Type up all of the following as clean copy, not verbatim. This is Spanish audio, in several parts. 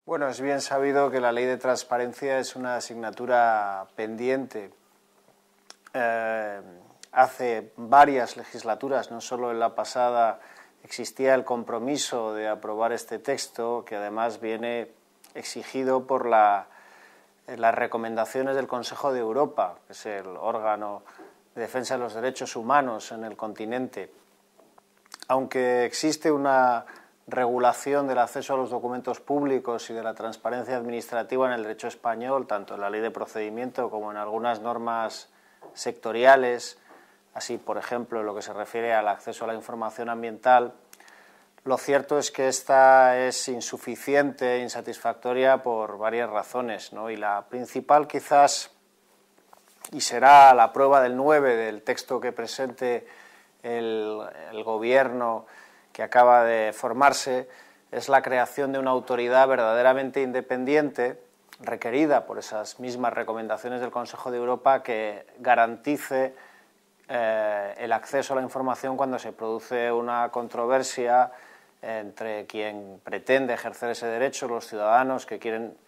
Bueno, es bien sabido que la ley de transparencia es una asignatura pendiente. Hace varias legislaturas, no solo en la pasada, existía el compromiso de aprobar este texto, que además viene exigido por las recomendaciones del Consejo de Europa, que es el órgano de defensa de los derechos humanos en el continente. Aunque existe una regulación del acceso a los documentos públicos y de la transparencia administrativa en el derecho español, tanto en la ley de procedimiento como en algunas normas sectoriales, así por ejemplo en lo que se refiere al acceso a la información ambiental, lo cierto es que esta es insuficiente e insatisfactoria por varias razones, ¿no? Y la principal quizás, y será la prueba del 9 del texto que presente el Gobierno que acaba de formarse, es la creación de una autoridad verdaderamente independiente, requerida por esas mismas recomendaciones del Consejo de Europa, que garantice el acceso a la información cuando se produce una controversia entre quien pretende ejercer ese derecho, los ciudadanos que quieren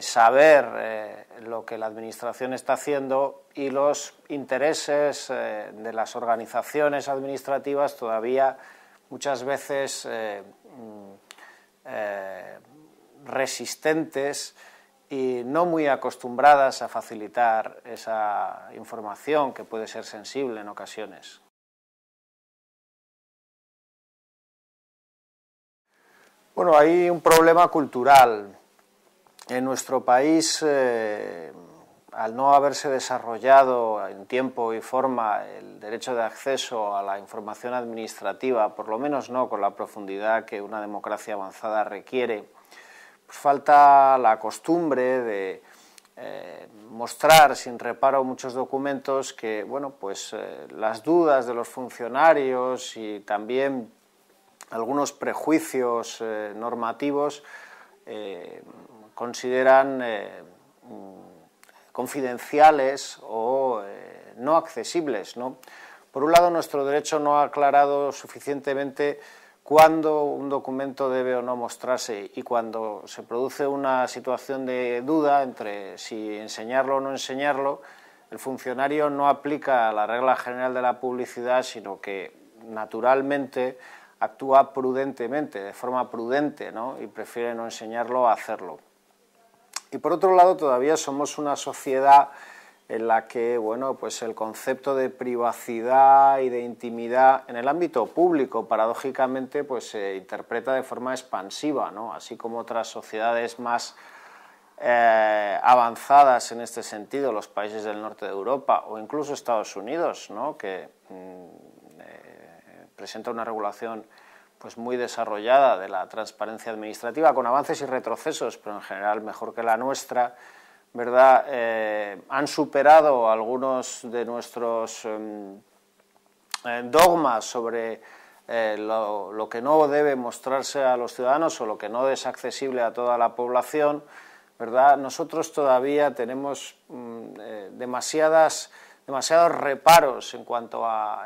saber lo que la Administración está haciendo, y los intereses de las organizaciones administrativas todavía muchas veces resistentes y no muy acostumbradas a facilitar esa información que puede ser sensible en ocasiones. Bueno, hay un problema cultural. En nuestro país, al no haberse desarrollado en tiempo y forma el derecho de acceso a la información administrativa, por lo menos no con la profundidad que una democracia avanzada requiere, pues falta la costumbre de mostrar sin reparo muchos documentos que, bueno, pues las dudas de los funcionarios y también algunos prejuicios normativos consideran confidenciales o no accesibles, ¿no? Por un lado, nuestro derecho no ha aclarado suficientemente cuándo un documento debe o no mostrarse, y cuando se produce una situación de duda entre si enseñarlo o no enseñarlo, el funcionario no aplica la regla general de la publicidad, sino que naturalmente actúa prudentemente, de forma prudente, ¿no? Y prefiere no enseñarlo a hacerlo. Y por otro lado, todavía somos una sociedad en la que, bueno, pues el concepto de privacidad y de intimidad en el ámbito público, paradójicamente, pues se interpreta de forma expansiva, ¿no? Así como otras sociedades más avanzadas en este sentido, los países del norte de Europa o incluso Estados Unidos, ¿no? Que presenta una regulación pues muy desarrollada de la transparencia administrativa, con avances y retrocesos, pero en general mejor que la nuestra, ¿verdad? Han superado algunos de nuestros dogmas sobre lo que no debe mostrarse a los ciudadanos o lo que no es accesible a toda la población, ¿verdad? Nosotros todavía tenemos demasiados reparos en cuanto a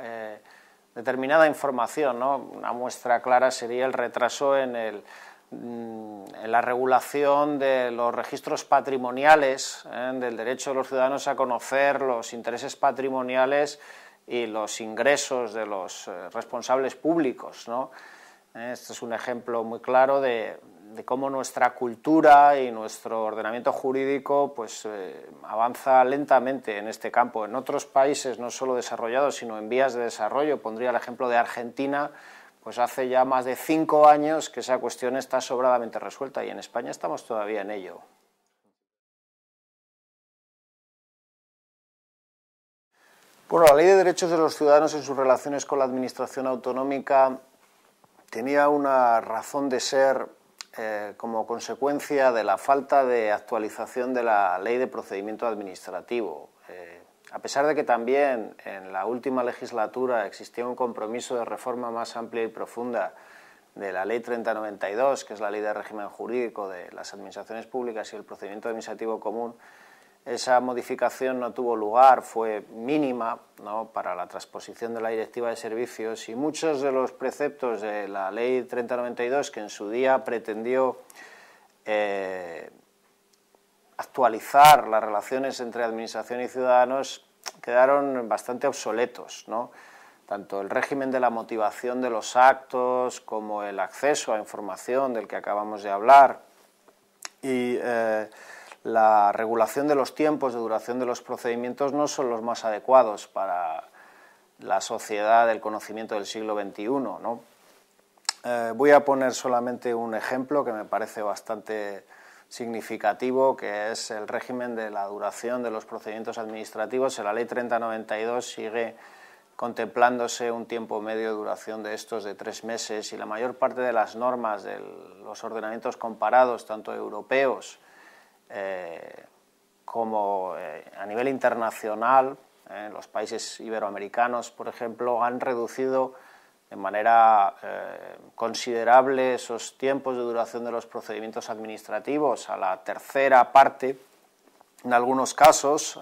determinada información, ¿no? Una muestra clara sería el retraso en la regulación de los registros patrimoniales, del derecho de los ciudadanos a conocer los intereses patrimoniales y los ingresos de los responsables públicos, ¿no? Este es un ejemplo muy claro de cómo nuestra cultura y nuestro ordenamiento jurídico pues, avanza lentamente en este campo. En otros países, no solo desarrollados, sino en vías de desarrollo, pondría el ejemplo de Argentina, pues hace ya más de 5 años que esa cuestión está sobradamente resuelta, y en España estamos todavía en ello. Bueno, la Ley de Derechos de los Ciudadanos en sus relaciones con la Administración autonómica tenía una razón de ser como consecuencia de la falta de actualización de la Ley de Procedimiento Administrativo. A pesar de que también en la última legislatura existía un compromiso de reforma más amplia y profunda de la Ley 3092, que es la Ley de Régimen Jurídico de las Administraciones Públicas y el Procedimiento Administrativo Común, esa modificación no tuvo lugar, fue mínima, ¿no?, para la transposición de la Directiva de Servicios, y muchos de los preceptos de la Ley 3092, que en su día pretendió actualizar las relaciones entre administración y ciudadanos quedaron bastante obsoletos, ¿no? Tanto el régimen de la motivación de los actos como el acceso a información del que acabamos de hablar y la regulación de los tiempos de duración de los procedimientos no son los más adecuados para la sociedad del conocimiento del siglo XXI, ¿no? Voy a poner solamente un ejemplo que me parece bastante significativo, que es el régimen de la duración de los procedimientos administrativos. En la Ley 3092 sigue contemplándose un tiempo medio de duración de estos de 3 meses y la mayor parte de las normas de los ordenamientos comparados, tanto europeos como a nivel internacional, los países iberoamericanos, por ejemplo, han reducido de manera considerable esos tiempos de duración de los procedimientos administrativos a la tercera parte, en algunos casos,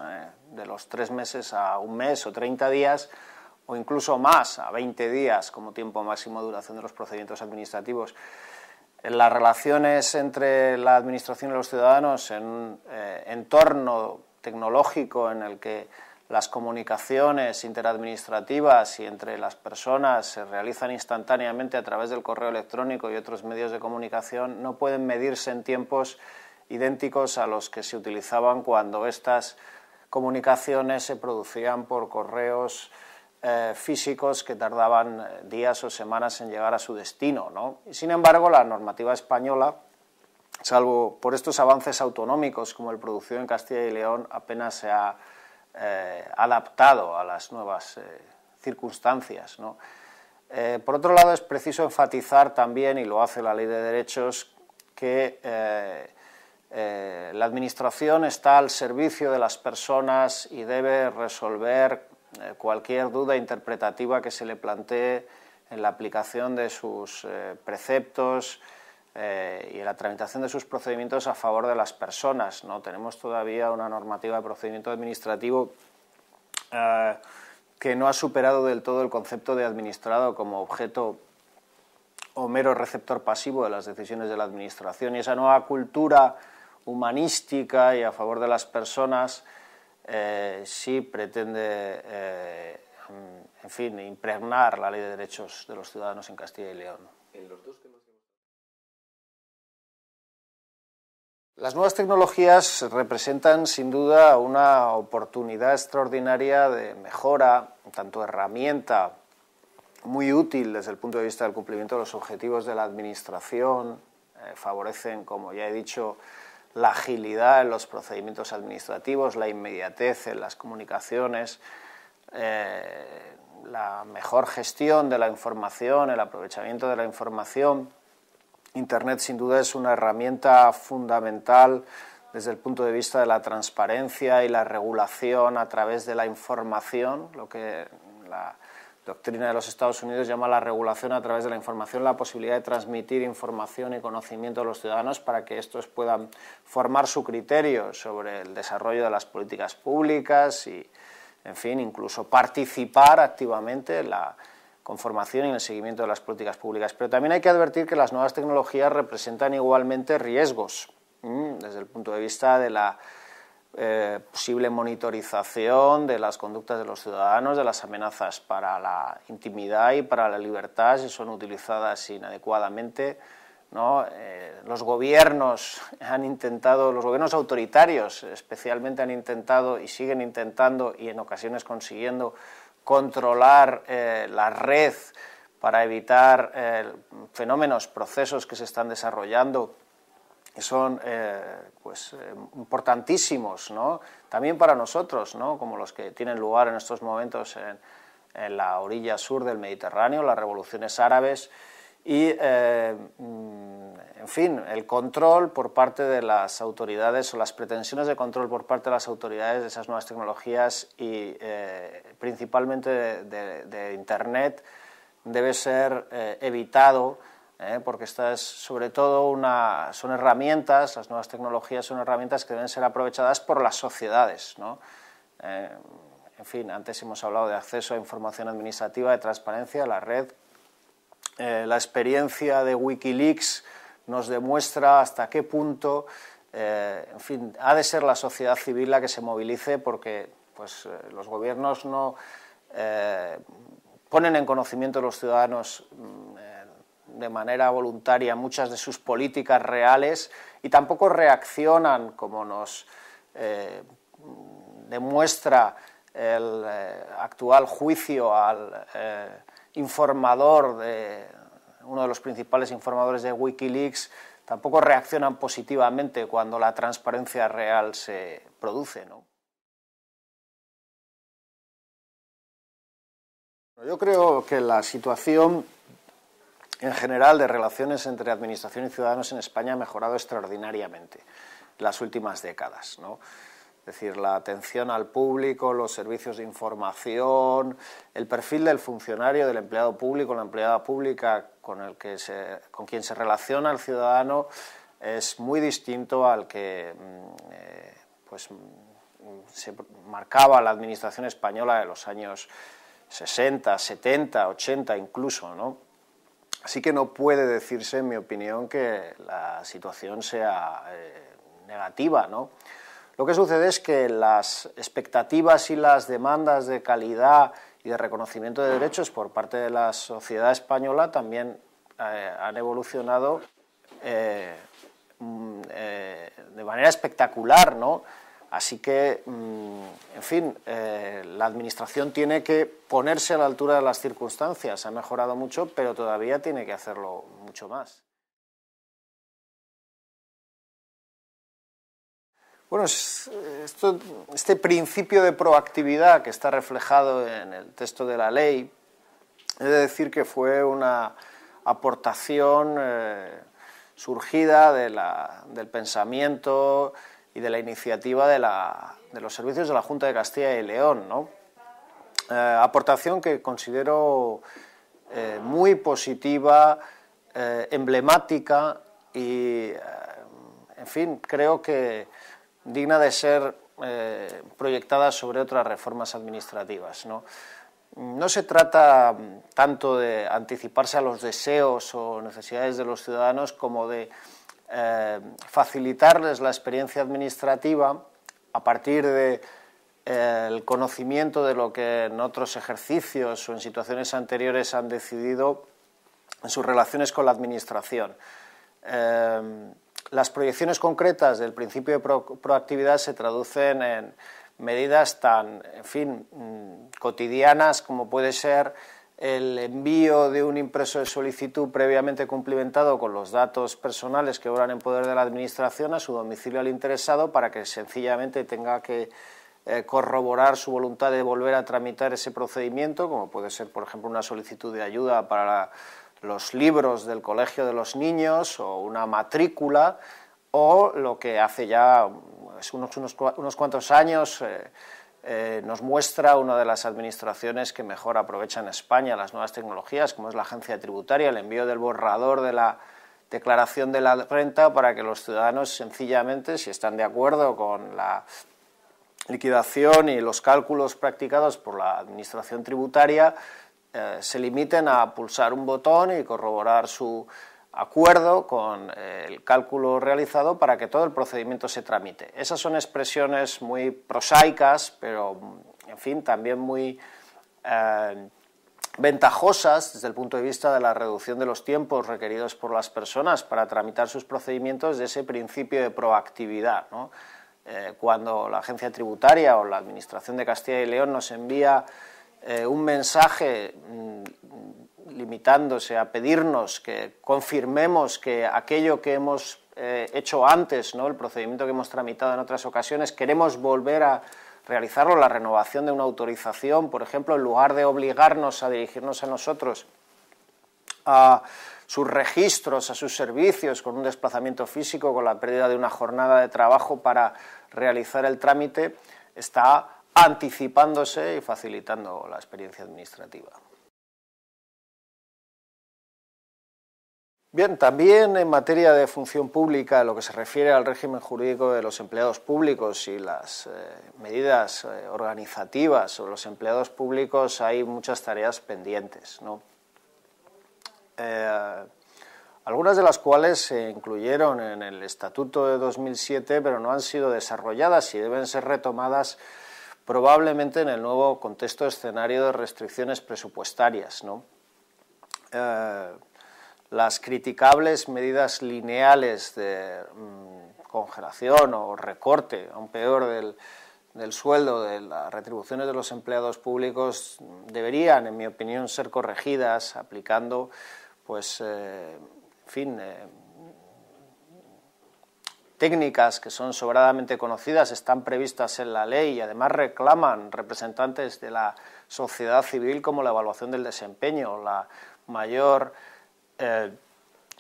de los 3 meses a 1 mes o 30 días, o incluso más, a 20 días como tiempo máximo de duración de los procedimientos administrativos. En las relaciones entre la administración y los ciudadanos, en un entorno tecnológico en el que las comunicaciones interadministrativas y entre las personas se realizan instantáneamente a través del correo electrónico y otros medios de comunicación, no pueden medirse en tiempos idénticos a los que se utilizaban cuando estas comunicaciones se producían por correos físicos que tardaban días o semanas en llegar a su destino, ¿no? Y sin embargo, la normativa española, salvo por estos avances autonómicos como el producido en Castilla y León, apenas se ha adaptado a las nuevas circunstancias, ¿no? Por otro lado, es preciso enfatizar también, y lo hace la Ley de Derechos, que la Administración está al servicio de las personas y debe resolver cualquier duda interpretativa que se le plantee en la aplicación de sus preceptos y en la tramitación de sus procedimientos a favor de las personas, ¿no? Tenemos todavía una normativa de procedimiento administrativo que no ha superado del todo el concepto de administrado como objeto o mero receptor pasivo de las decisiones de la Administración, y esa nueva cultura humanística y a favor de las personas sí pretende, en fin, impregnar la Ley de Derechos de los Ciudadanos en Castilla y León. En los dos temas que... Las nuevas tecnologías representan sin duda una oportunidad extraordinaria de mejora, tanto herramienta muy útil desde el punto de vista del cumplimiento de los objetivos de la Administración, favorecen, como ya he dicho, la agilidad en los procedimientos administrativos, la inmediatez en las comunicaciones, la mejor gestión de la información, el aprovechamiento de la información. Internet sin duda es una herramienta fundamental desde el punto de vista de la transparencia y la regulación a través de la información, lo que la doctrina de los Estados Unidos llama la regulación a través de la información, la posibilidad de transmitir información y conocimiento a los ciudadanos para que estos puedan formar su criterio sobre el desarrollo de las políticas públicas y, en fin, incluso participar activamente en la conformación y en el seguimiento de las políticas públicas. Pero también hay que advertir que las nuevas tecnologías representan igualmente riesgos desde el punto de vista de la posible monitorización de las conductas de los ciudadanos, de las amenazas para la intimidad y para la libertad si son utilizadas inadecuadamente, ¿no? Los gobiernos autoritarios especialmente han intentado y siguen intentando y en ocasiones consiguiendo controlar la red para evitar fenómenos, procesos que se están desarrollando que son importantísimos, ¿no? También para nosotros, ¿no? Como los que tienen lugar en estos momentos en la orilla sur del Mediterráneo, las revoluciones árabes y, en fin, el control por parte de las autoridades o las pretensiones de control por parte de las autoridades de esas nuevas tecnologías y principalmente de Internet debe ser evitado, porque estas, sobre todo, son herramientas, las nuevas tecnologías son herramientas que deben ser aprovechadas por las sociedades, ¿no? En fin, antes hemos hablado de acceso a información administrativa, de transparencia, la red. La experiencia de Wikileaks nos demuestra hasta qué punto, en fin, ha de ser la sociedad civil la que se movilice, porque pues, los gobiernos no ponen en conocimiento de los ciudadanos de manera voluntaria muchas de sus políticas reales y tampoco reaccionan como nos demuestra el actual juicio al informador, uno de los principales informadores de Wikileaks, tampoco reaccionan positivamente cuando la transparencia real se produce, ¿no? Yo creo que la situación en general de relaciones entre administración y ciudadanos en España ha mejorado extraordinariamente en las últimas décadas, ¿no? Es decir, la atención al público, los servicios de información, el perfil del funcionario, del empleado público, la empleada pública con quien se relaciona el ciudadano es muy distinto al que pues, se marcaba la administración española de los años 60, 70, 80 incluso, ¿no? Así que no puede decirse, en mi opinión, que la situación sea negativa, ¿no? Lo que sucede es que las expectativas y las demandas de calidad y de reconocimiento de derechos por parte de la sociedad española también han evolucionado de manera espectacular, ¿no? Así que, en fin, la Administración tiene que ponerse a la altura de las circunstancias. Ha mejorado mucho, pero todavía tiene que hacerlo mucho más. Bueno, este principio de proactividad que está reflejado en el texto de la ley, he de decir que fue una aportación surgida del pensamiento y de la iniciativa de los servicios de la Junta de Castilla y León, ¿no? Aportación que considero muy positiva, emblemática y, en fin, creo que digna de ser proyectada sobre otras reformas administrativas, ¿no? No se trata tanto de anticiparse a los deseos o necesidades de los ciudadanos como de facilitarles la experiencia administrativa a partir del conocimiento de lo que en otros ejercicios o en situaciones anteriores han decidido en sus relaciones con la Administración. Las proyecciones concretas del principio de proactividad se traducen en medidas tan, en fin, cotidianas como puede ser el envío de un impreso de solicitud previamente cumplimentado con los datos personales que obran en poder de la Administración a su domicilio al interesado para que sencillamente tenga que corroborar su voluntad de volver a tramitar ese procedimiento, como puede ser, por ejemplo, una solicitud de ayuda para los libros del colegio de los niños o una matrícula, o lo que hace ya unos cuantos años nos muestra una de las administraciones que mejor aprovechan en España las nuevas tecnologías, como es la Agencia Tributaria, el envío del borrador de la declaración de la renta para que los ciudadanos sencillamente, si están de acuerdo con la liquidación y los cálculos practicados por la Administración Tributaria, se limiten a pulsar un botón y corroborar su acuerdo con el cálculo realizado para que todo el procedimiento se tramite. Esas son expresiones muy prosaicas, pero, en fin, también muy ventajosas desde el punto de vista de la reducción de los tiempos requeridos por las personas para tramitar sus procedimientos, de ese principio de proactividad, ¿no? Cuando la Agencia Tributaria o la Administración de Castilla y León nos envía un mensaje limitándose a pedirnos que confirmemos que aquello que hemos hecho antes, ¿no?, el procedimiento que hemos tramitado en otras ocasiones, queremos volver a realizarlo, la renovación de una autorización, por ejemplo, en lugar de obligarnos a dirigirnos a nosotros a sus registros, a sus servicios, con un desplazamiento físico, con la pérdida de una jornada de trabajo para realizar el trámite, está anticipándose y facilitando la experiencia administrativa. Bien, también en materia de función pública, en lo que se refiere al régimen jurídico de los empleados públicos y las medidas organizativas sobre los empleados públicos, hay muchas tareas pendientes, ¿no? algunas de las cuales se incluyeron en el Estatuto de 2007, pero no han sido desarrolladas y deben ser retomadas probablemente en el nuevo contexto escenario de restricciones presupuestarias, ¿no? Las criticables medidas lineales de congelación o recorte, aún peor, del sueldo, de las retribuciones de los empleados públicos deberían, en mi opinión, ser corregidas aplicando, pues, técnicas que son sobradamente conocidas, están previstas en la ley y además reclaman representantes de la sociedad civil, como la evaluación del desempeño, la mayor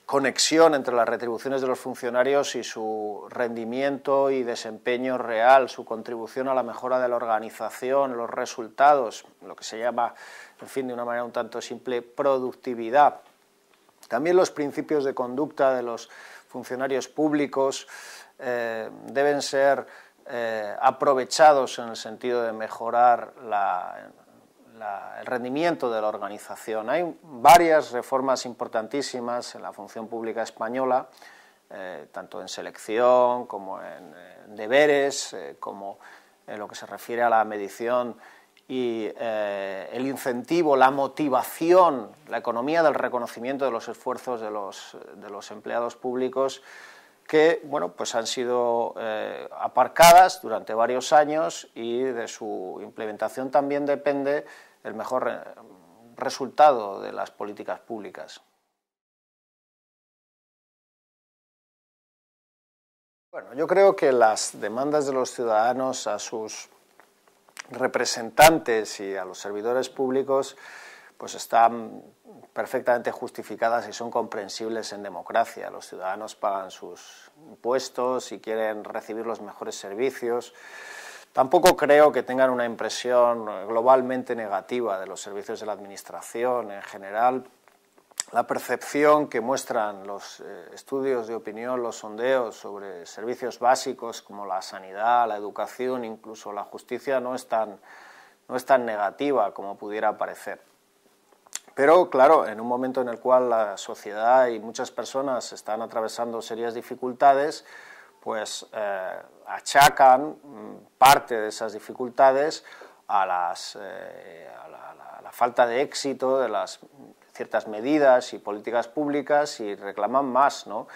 conexión entre las retribuciones de los funcionarios y su rendimiento y desempeño real, su contribución a la mejora de la organización, los resultados, lo que se llama, en fin, de una manera un tanto simple, productividad. También los principios de conducta de los funcionarios públicos deben ser aprovechados en el sentido de mejorar el rendimiento de la organización. Hay varias reformas importantísimas en la función pública española, tanto en selección como en deberes, como en lo que se refiere a la medición y el incentivo, la motivación, la economía del reconocimiento de los esfuerzos de los empleados públicos, que, bueno, pues han sido aparcadas durante varios años, y de su implementación también depende el mejor resultado de las políticas públicas. Bueno, yo creo que las demandas de los ciudadanos a sus representantes y a los servidores públicos pues están perfectamente justificadas y son comprensibles en democracia. Los ciudadanos pagan sus impuestos y quieren recibir los mejores servicios. Tampoco creo que tengan una impresión globalmente negativa de los servicios de la Administración. En general, la percepción que muestran los estudios de opinión, los sondeos sobre servicios básicos como la sanidad, la educación, incluso la justicia, no es tan negativa como pudiera parecer. Pero, claro, en un momento en el cual la sociedad y muchas personas están atravesando serias dificultades, pues achacan parte de esas dificultades a la falta de éxito de ciertas medidas y políticas públicas, y reclaman más, ¿no?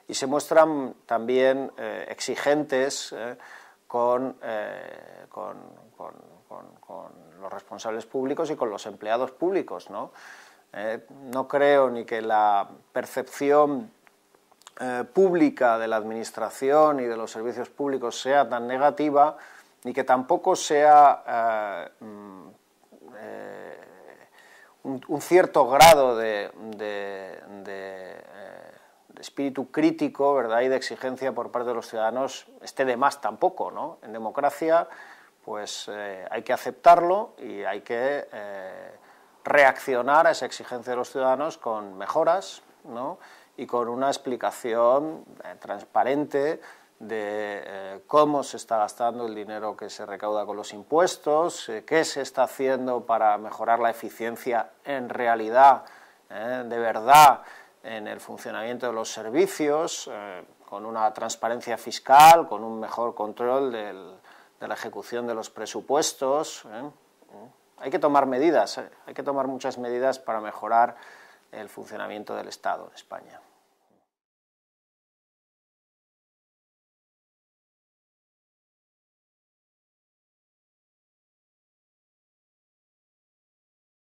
Y se muestran también exigentes con los responsables públicos y con los empleados públicos, ¿no? No creo ni que la percepción pública de la Administración y de los servicios públicos sea tan negativa, ni que tampoco sea un cierto grado de espíritu crítico, ¿verdad?, y de exigencia por parte de los ciudadanos esté de más tampoco, ¿no? En democracia, pues hay que aceptarlo y hay que reaccionar a esa exigencia de los ciudadanos con mejoras, ¿no?, y con una explicación transparente de cómo se está gastando el dinero que se recauda con los impuestos, qué se está haciendo para mejorar la eficiencia en realidad, de verdad, en el funcionamiento de los servicios, con una transparencia fiscal, con un mejor control de la ejecución de los presupuestos. Hay que tomar medidas, hay que tomar muchas medidas para mejorar el funcionamiento del Estado en España.